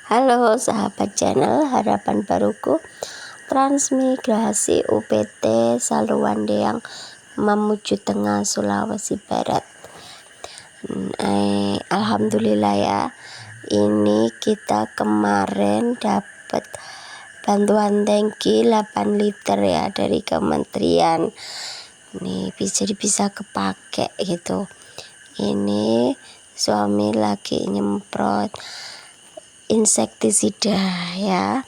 Halo sahabat channel Harapan Baruku, transmigrasi UPT Saluwande yang menuju tengah Sulawesi Barat. Alhamdulillah ya, ini kita kemarin dapat bantuan tangki 8 liter ya dari kementerian. Ini bisa kepake gitu. Ini suami lagi nyemprot insektisida ya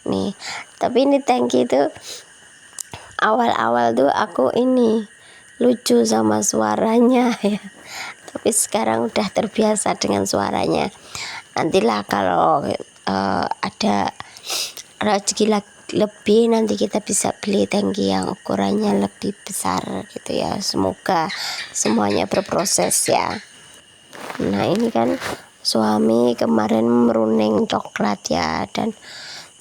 nih, tapi ini tangki itu awal-awal tuh aku ini lucu sama suaranya ya, tapi sekarang udah terbiasa dengan suaranya. Nantilah kalau ada rezeki lebih, nanti kita bisa beli tangki yang ukurannya lebih besar gitu ya, semoga semuanya berproses ya. Nah ini kan suami kemarin meruning coklat ya, dan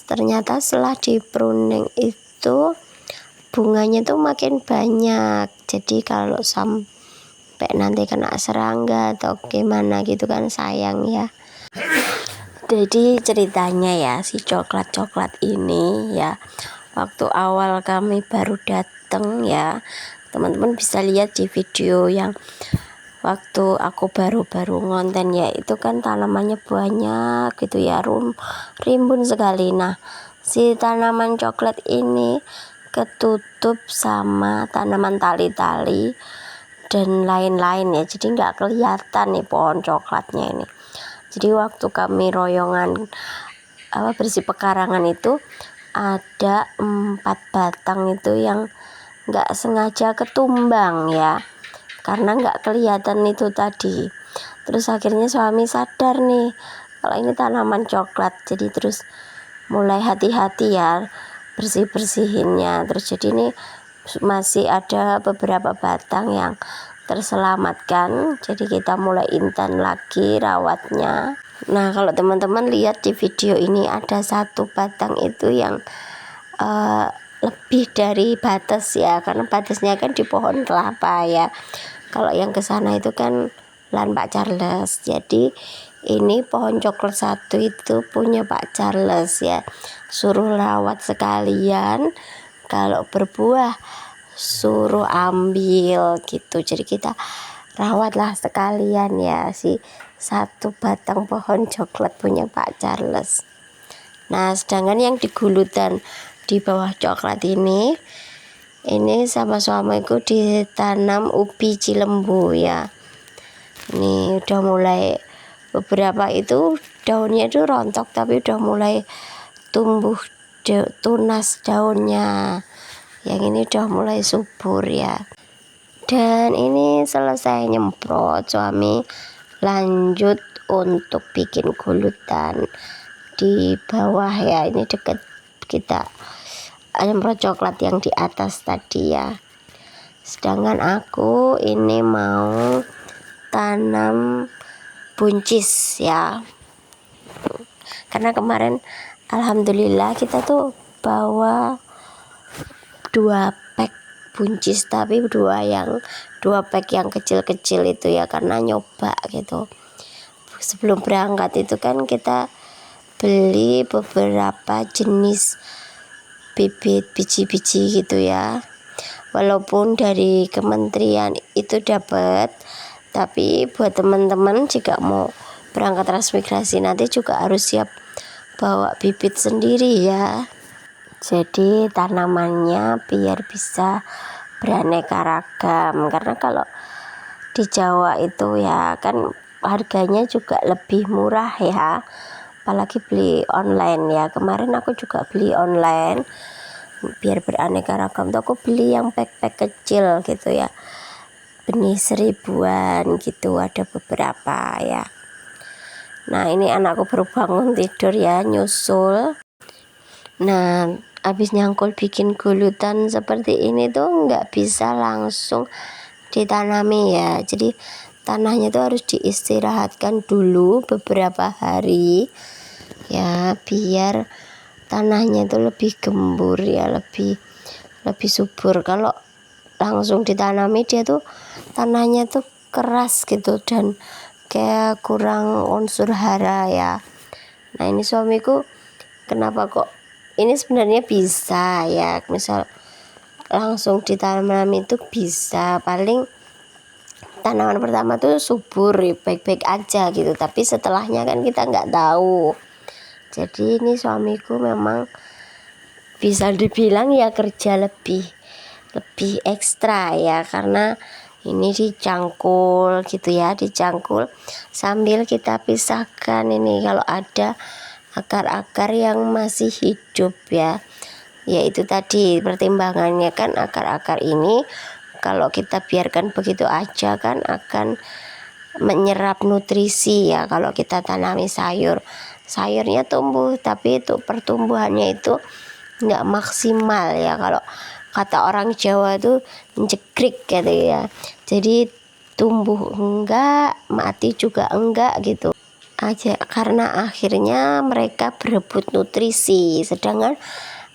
ternyata setelah di pruning itu bunganya tuh makin banyak. Jadi kalau sampai nanti kena serangga atau gimana gitu kan sayang ya. Jadi ceritanya ya, si coklat-coklat ini ya, waktu awal kami baru datang ya, teman-teman bisa lihat di video yang waktu aku baru-baru ngonten ya, itu kan tanamannya banyak gitu ya, rimbun sekali. Nah si tanaman coklat ini ketutup sama tanaman tali-tali dan lain-lain ya, jadi nggak kelihatan nih pohon coklatnya ini. Jadi waktu kami royongan bersih pekarangan itu ada 4 batang itu yang nggak sengaja ketumbang ya, karena nggak kelihatan itu tadi. Terus akhirnya suami sadar nih kalau ini tanaman coklat, jadi terus mulai hati-hati ya bersih-bersihinnya. Terus jadi ini masih ada beberapa batang yang terselamatkan, jadi kita mulai intan lagi rawatnya. Nah kalau teman-teman lihat di video ini, ada satu batang itu yang lebih dari batas ya, karena batasnya kan di pohon kelapa ya. Kalau yang ke sana itu kan lahan Pak Charles. Jadi ini pohon coklat satu itu punya Pak Charles ya. Suruh rawat sekalian, kalau berbuah suruh ambil gitu. Jadi kita rawatlah sekalian ya si satu batang pohon coklat punya Pak Charles. Nah sedangkan yang di gulutan di bawah coklat ini sama suamiku ditanam ubi cilembu ya. Ini udah mulai beberapa itu daunnya itu rontok, tapi udah mulai tumbuh tunas daunnya. Yang ini udah mulai subur ya. Dan ini selesai nyemprot, suami lanjut untuk bikin gulutan di bawah ya. Ini deket kita nyemprot coklat yang di atas tadi ya. Sedangkan aku ini mau tanam buncis ya, karena kemarin alhamdulillah kita tuh bawa 2 pack buncis, tapi 2 pack yang kecil-kecil itu ya, karena nyoba gitu. Sebelum berangkat itu kan kita beli beberapa jenis bibit biji-biji gitu ya. Walaupun dari kementerian itu dapat, tapi buat teman-teman jika mau berangkat transmigrasi nanti juga harus siap bawa bibit sendiri ya. Jadi tanamannya biar bisa beraneka ragam, karena kalau di Jawa itu ya kan harganya juga lebih murah ya, apalagi beli online ya. Kemarin aku juga beli online biar beraneka ragam tuh, aku beli yang pack-pack kecil gitu ya, benih 1000-an gitu, ada beberapa ya. Nah ini anakku baru bangun tidur ya, nyusul. Nah habis nyangkul bikin gulutan seperti ini tuh nggak bisa langsung ditanami ya, jadi tanahnya tuh harus diistirahatkan dulu beberapa hari ya, biar tanahnya itu lebih gembur ya, lebih subur. Kalau langsung ditanami dia tuh tanahnya tuh keras gitu dan kayak kurang unsur hara ya. Nah ini suamiku kenapa kok ini sebenarnya bisa ya, misal langsung ditanam itu bisa, paling tanaman pertama tuh subur baik-baik aja gitu, tapi setelahnya kan kita nggak tahu. Jadi ini suamiku memang bisa dibilang ya kerja lebih ekstra ya, karena ini dicangkul gitu ya, dicangkul sambil kita pisahkan ini kalau ada akar-akar yang masih hidup ya. Yaitu tadi pertimbangannya kan akar-akar ini kalau kita biarkan begitu aja kan akan menyerap nutrisi ya. Kalau kita tanami sayurnya tumbuh tapi itu pertumbuhannya itu nggak maksimal ya, kalau kata orang Jawa tuh jegrek gitu ya. Jadi tumbuh enggak, mati juga enggak gitu aja, karena akhirnya mereka berebut nutrisi. Sedangkan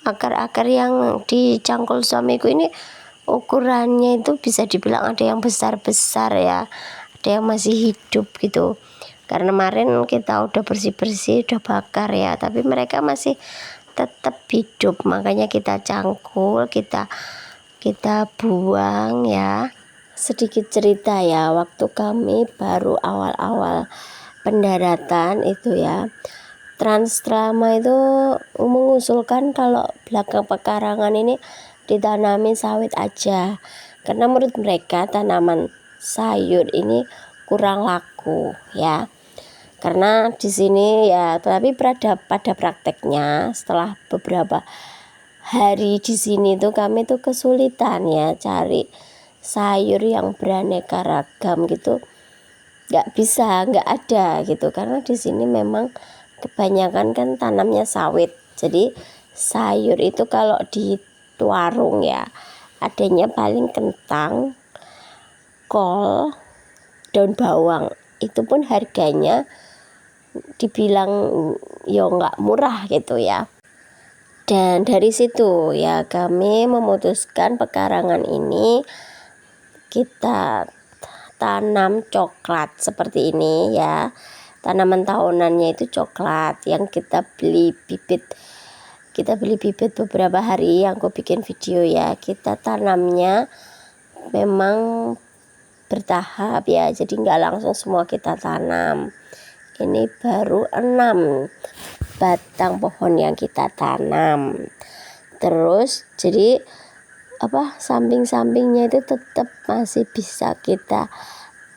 akar-akar yang dicangkul suamiku ini ukurannya itu bisa dibilang ada yang besar-besar ya, ada yang masih hidup gitu. Karena kemarin kita udah bersih-bersih, udah bakar ya, tapi mereka masih tetap hidup, makanya kita cangkul, kita buang ya. Sedikit cerita ya, waktu kami baru awal-awal pendaratan itu ya, Trans Trama itu mengusulkan kalau belakang pekarangan ini ditanami sawit aja, karena menurut mereka tanaman sayur ini kurang laku ya. Karena di sini ya, tapi pada prakteknya setelah beberapa hari di sini tuh kami tuh kesulitan ya cari sayur yang beraneka ragam gitu, nggak ada gitu, karena di sini memang kebanyakan kan tanamnya sawit. Jadi sayur itu kalau di warung ya adanya paling kentang, kol, daun bawang, itu pun harganya dibilang ya nggak murah gitu ya. Dan dari situ ya kami memutuskan pekarangan ini kita tanam coklat seperti ini ya. Tanaman tahunannya itu coklat yang kita beli bibit beberapa hari yang aku bikin video ya. Kita tanamnya memang bertahap ya, jadi nggak langsung semua kita tanam. Ini baru 6 batang pohon yang kita tanam. Terus jadi samping-sampingnya itu tetap masih bisa kita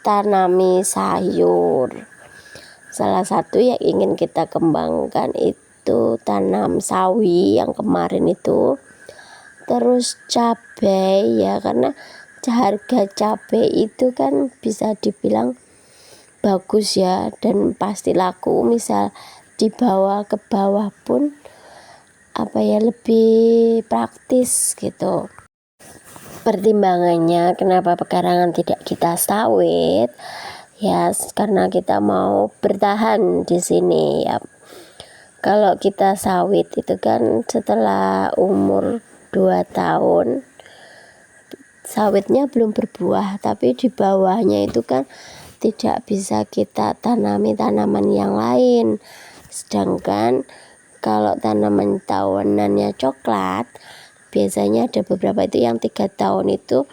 tanami sayur. Salah satu yang ingin kita kembangkan itu tanam sawi yang kemarin itu. Terus cabai ya, karena harga cabai itu kan bisa dibilang bagus ya, dan pasti laku. Misal dibawa ke bawah pun lebih praktis gitu. Pertimbangannya kenapa pekarangan tidak kita sawit ya, karena kita mau bertahan di sini ya. Kalau kita sawit itu kan setelah umur 2 tahun sawitnya belum berbuah, tapi di bawahnya itu kan tidak bisa kita tanami tanaman yang lain. Sedangkan kalau tanaman tahunannya coklat, biasanya ada beberapa itu yang 3 tahun itu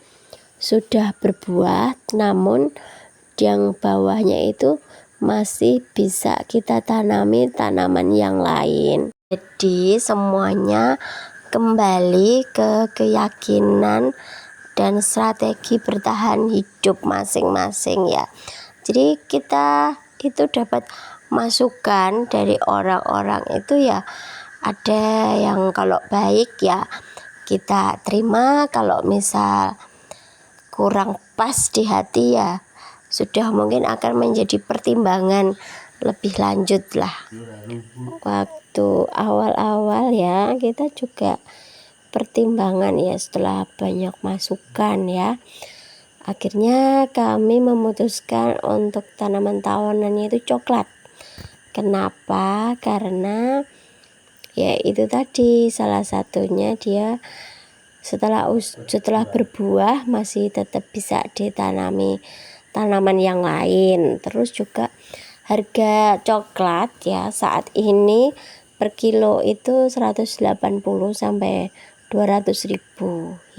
sudah berbuah, namun yang bawahnya itu masih bisa kita tanami tanaman yang lain. Jadi semuanya kembali ke keyakinan dan strategi bertahan hidup masing-masing ya. Jadi kita itu dapat masukan dari orang-orang itu ya, ada yang kalau baik ya kita terima, kalau misal kurang pas di hati ya sudah mungkin akan menjadi pertimbangan lebih lanjut lah. Waktu awal-awal ya kita juga pertimbangan ya, setelah banyak masukan ya, akhirnya kami memutuskan untuk tanaman tahunannya itu coklat. Kenapa? Karena ya itu tadi salah satunya, dia setelah berbuah masih tetap bisa ditanami tanaman yang lain. Terus juga harga coklat ya saat ini per kilo itu 180 sampai 200.000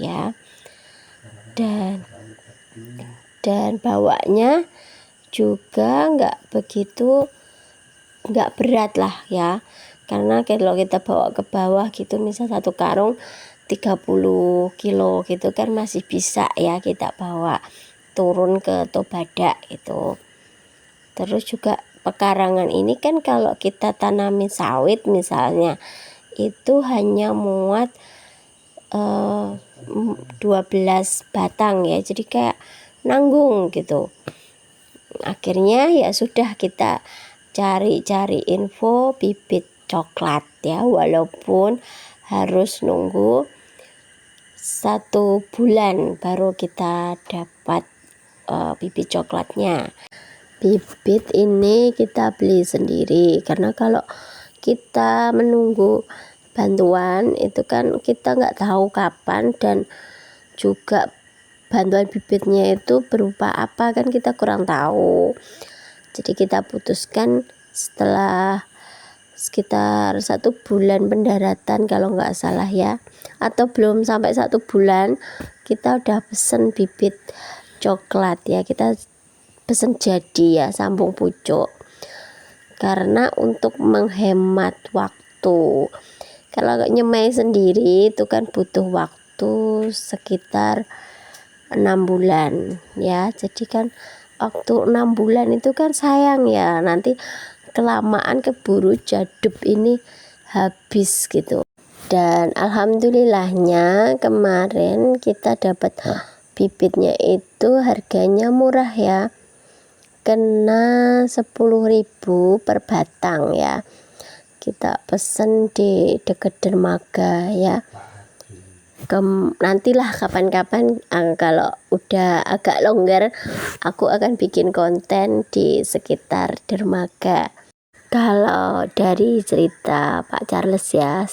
ya. Dan bawanya juga nggak berat lah ya, karena kalau kita bawa ke bawah gitu, misal satu karung 30 kilo gitu kan masih bisa ya kita bawa turun ke Tobadak itu. Terus juga pekarangan ini kan kalau kita tanami sawit misalnya itu hanya muat 12 batang ya, jadi kayak nanggung gitu. Akhirnya ya sudah, kita cari-cari info bibit coklat ya, walaupun harus nunggu 1 bulan baru kita dapat bibit coklatnya. Bibit ini kita beli sendiri, karena kalau kita menunggu bantuan itu kan kita nggak tahu kapan, dan juga bantuan bibitnya itu berupa apa kan kita kurang tahu. Jadi kita putuskan setelah sekitar 1 bulan pendaratan kalau nggak salah ya, atau belum sampai 1 bulan kita udah pesen bibit coklat ya, kita pesen jadi ya, sambung pucuk, karena untuk menghemat waktu. Kalau nyemai sendiri itu kan butuh waktu sekitar 6 bulan ya, jadi kan waktu 6 bulan itu kan sayang ya, nanti kelamaan keburu jadub ini habis gitu. Dan alhamdulillahnya kemarin kita dapat bibitnya itu harganya murah ya, kena 10.000 per batang ya. Kita pesen di dekat dermaga ya. Nantilah kapan-kapan kalau udah agak longgar aku akan bikin konten di sekitar dermaga. Kalau dari cerita Pak Charles ya,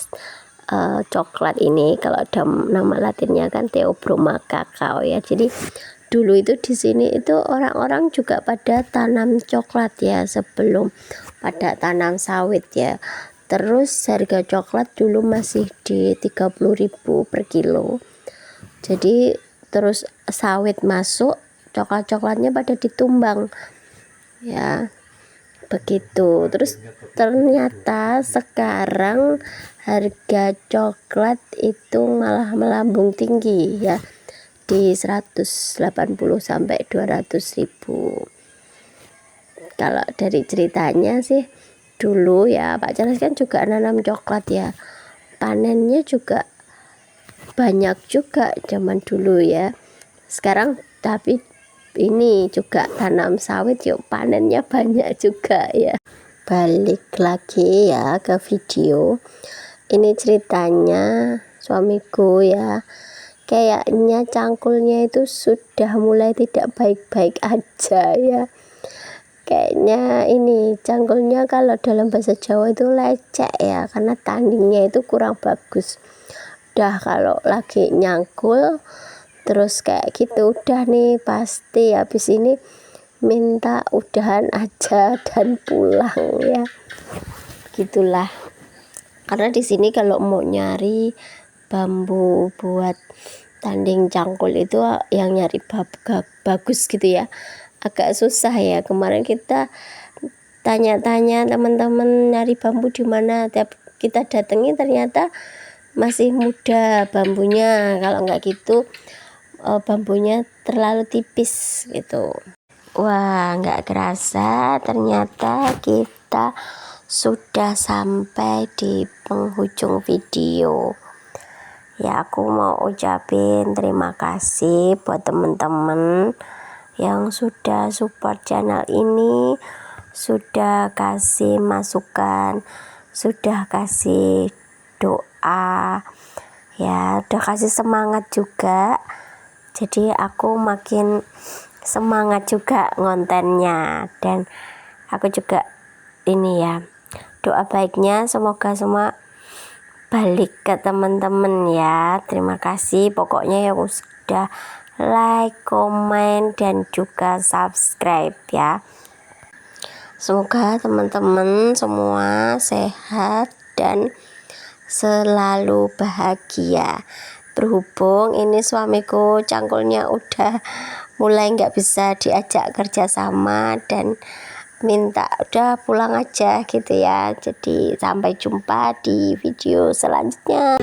coklat ini kalau nama latinnya kan Theobroma cacao ya. Jadi dulu itu di sini itu orang-orang juga pada tanam coklat ya, sebelum pada tanam sawit ya. Terus harga coklat dulu masih di 30.000 per kilo. Jadi terus sawit masuk, coklat-coklatnya pada ditumbang ya, begitu. Terus ternyata sekarang harga coklat itu malah melambung tinggi ya, di 180 sampai 200.000. Kalau dari ceritanya sih dulu ya Pak Charles kan juga nanam coklat ya, panennya juga banyak juga zaman dulu ya. Sekarang tapi ini juga tanam sawit yuk, panennya banyak juga ya. Balik lagi ya ke video ini, ceritanya suamiku ya, kayaknya cangkulnya itu sudah mulai tidak baik-baik aja ya. Kayaknya ini cangkulnya kalau dalam bahasa Jawa itu lecek ya, karena tandingnya itu kurang bagus. Udah kalau lagi nyangkul terus kayak gitu, udah nih pasti habis ini minta udahan aja dan pulang ya. Gitulah. Karena di sini kalau mau nyari bambu buat tanding cangkul itu yang nyari bagus gitu ya, agak susah ya. Kemarin kita tanya-tanya teman-teman nyari bambu di mana, tiap kita datangi ternyata masih muda bambunya, kalau nggak gitu bambunya terlalu tipis gitu. Wah, nggak kerasa ternyata kita sudah sampai di penghujung video ya. Aku mau ucapin terima kasih buat teman-teman yang sudah support channel ini, sudah kasih masukan, sudah kasih doa ya, udah kasih semangat juga. Jadi aku makin semangat juga ngontennya, dan aku juga ini ya, doa baiknya semoga semua balik ke teman-teman ya. Terima kasih pokoknya yang sudah like, komen, dan juga subscribe ya. Semoga teman-teman semua sehat dan selalu bahagia. Berhubung ini suamiku cangkulnya udah mulai nggak bisa diajak kerja sama dan minta udah pulang aja gitu ya. Jadi sampai jumpa di video selanjutnya.